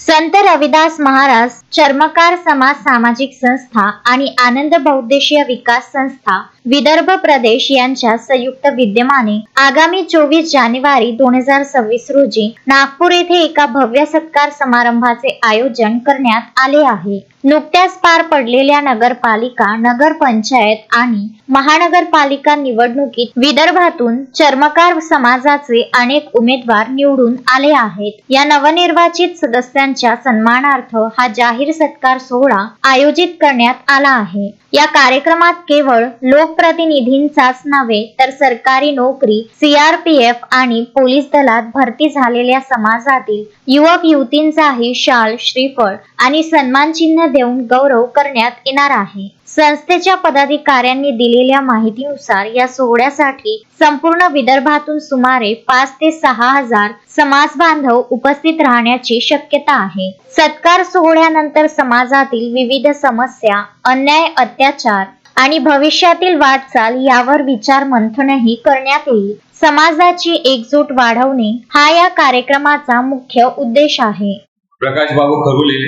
संत रविदास महाराज चर्मकार समाज सामाजिक संस्था आणि आनंद बहुउद्देशीय विकास संस्था विदर्भ प्रदेश यांच्या संयुक्त विद्यमाने आगामी 24 जानेवारी 2026 रोजी नागपूर येथे एका भव्य सत्कार समारंभाचे आयोजन करण्यात आले आहे। नुकत्याच पार पडलेल्या नगरपालिका, नगरपंचायत आणि महानगरपालिका निवडणुकीत विदर्भातून चर्मकार समाजाचे अनेक उमेदवार निवडून आले आहेत। या नवनिर्वाचित सदस्यांच्या सन्मानार्थ हा जाहीर सत्कार सोहळा आयोजित करण्यात आला आहे। या कार्यक्रमात केवळ लोकप्रतिनिधींचाच नव्हे तर सरकारी नोकरी, सीआरपीएफ आणि पोलीस दलात भरती झालेल्या समाजातील युवक युवतींचाही शाल, श्रीफळ आणि सन्मान चिन्ह देऊन गौरव करण्यात येणार आहे। संस्थेच्या पदाधिकाऱ्यांनी दिलेल्या माहितीनुसार या सोहळ्यासाठी संपूर्ण विदर्भातून सुमारे 5 ते 6 हजार समाज बांधव उपस्थित राहण्याची शक्यता आहे। सत्कार सोहळ्यानंतर समाजातील विविध समस्या, अन्याय, अत्याचार आणि भविष्यातील वाटचाल यावर विचार मंथनही करण्यात येईल। समाजाची एकजूट वाढवणे हा या कार्यक्रमाचा मुख्य उद्देश आहे। प्रकाश बाबू खरुले,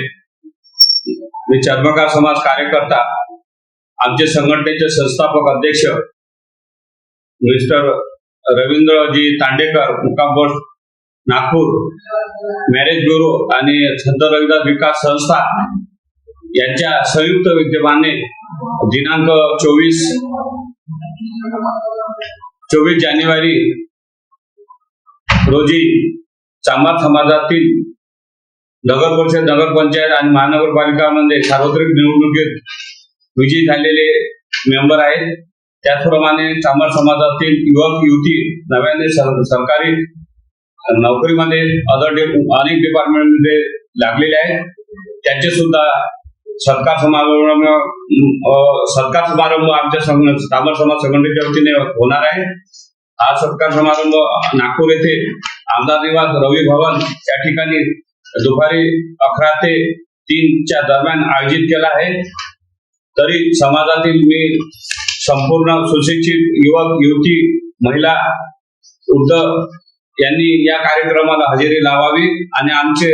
मी चर्मकार समाज कार्यकर्ता, आमचे संघटनेचे संस्थापक अध्यक्ष मिस्टर रवींद्रजी तांडेकर, मुक्काम पोस्ट नागपूर, मॅरेज ब्युरो आणि संत रविदास विकास संस्था यांच्या संयुक्त विद्यमाने दिनांक 24 जानेवारी रोजी चांभार समाजातील नगर परिषद, नगरपंचायत आणि महानगरपालिकामध्ये सार्वत्रिक निवडणुकीत विजयी झालेले मेंबर आहेत। त्याचप्रमाणे चांभार समाजातील युवक युवती नव्याने सरकारी नोकरीमध्ये अनेक डिपार्टमेंटमध्ये लागलेले आहेत, त्यांचे सुद्धा सत्कार समारंभ आमच्या चांभार समाज संघटनेच्या वतीने होणार आहे। हा सत्कार समारंभ नागपूर येथे आमदार निवास रवी भवन या ठिकाणी दुपारी 11 ते 3 च्या दरम्यान आयोजित केला आहे। तरी समाजातील मी संपूर्ण सुशिक्षित युवक युवती, महिला, वृद्ध यांनी या कार्यक्रमाला हजेरी लावावी आणि आमचे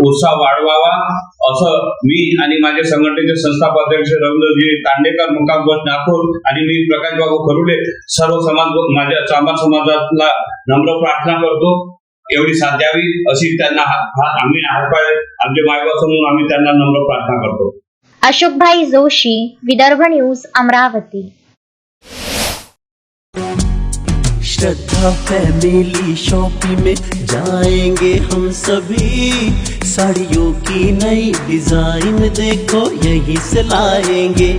उत्साह वाढवावा असं मी आणि माझे संघटनेचे संस्थापक अध्यक्ष रवींद्रजी तांडेकर, मुक्काम पोस्ट नागपूर आणि मी प्रकाश बाबू खरुले सर्व समाज माझ्या चांभार समाजाला नम्र प्रार्थना करतो। एवढी साथ द्यावी अशी त्यांना आम्ही आमचे मायबाप म्हणून आम्ही त्यांना नम्र प्रार्थना करतो। अशोकभाई जोशी, विदर्भ न्यूज, अमरावती। श्रद्धा फैमिली शॉपिंग में जाएंगे हम सभी, साड़ियों की नई डिजाइन देखो यहीं से लाएंगे।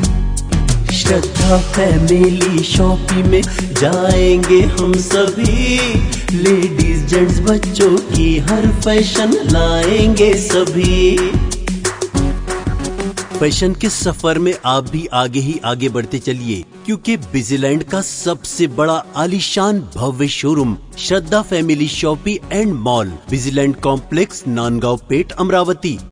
श्रद्धा फैमिली शॉपिंग में जाएंगे हम सभी, लेडीज जेंट्स बच्चों की हर फैशन लाएंगे सभी। फैशन के सफर में आप भी आगे ही आगे बढ़ते चलिए, क्योंकि बिजीलैंड का सबसे बड़ा आलीशान भव्य showroom Shraddha family shopping and mall, Busyland complex, Nandgaon Peth, Amravati.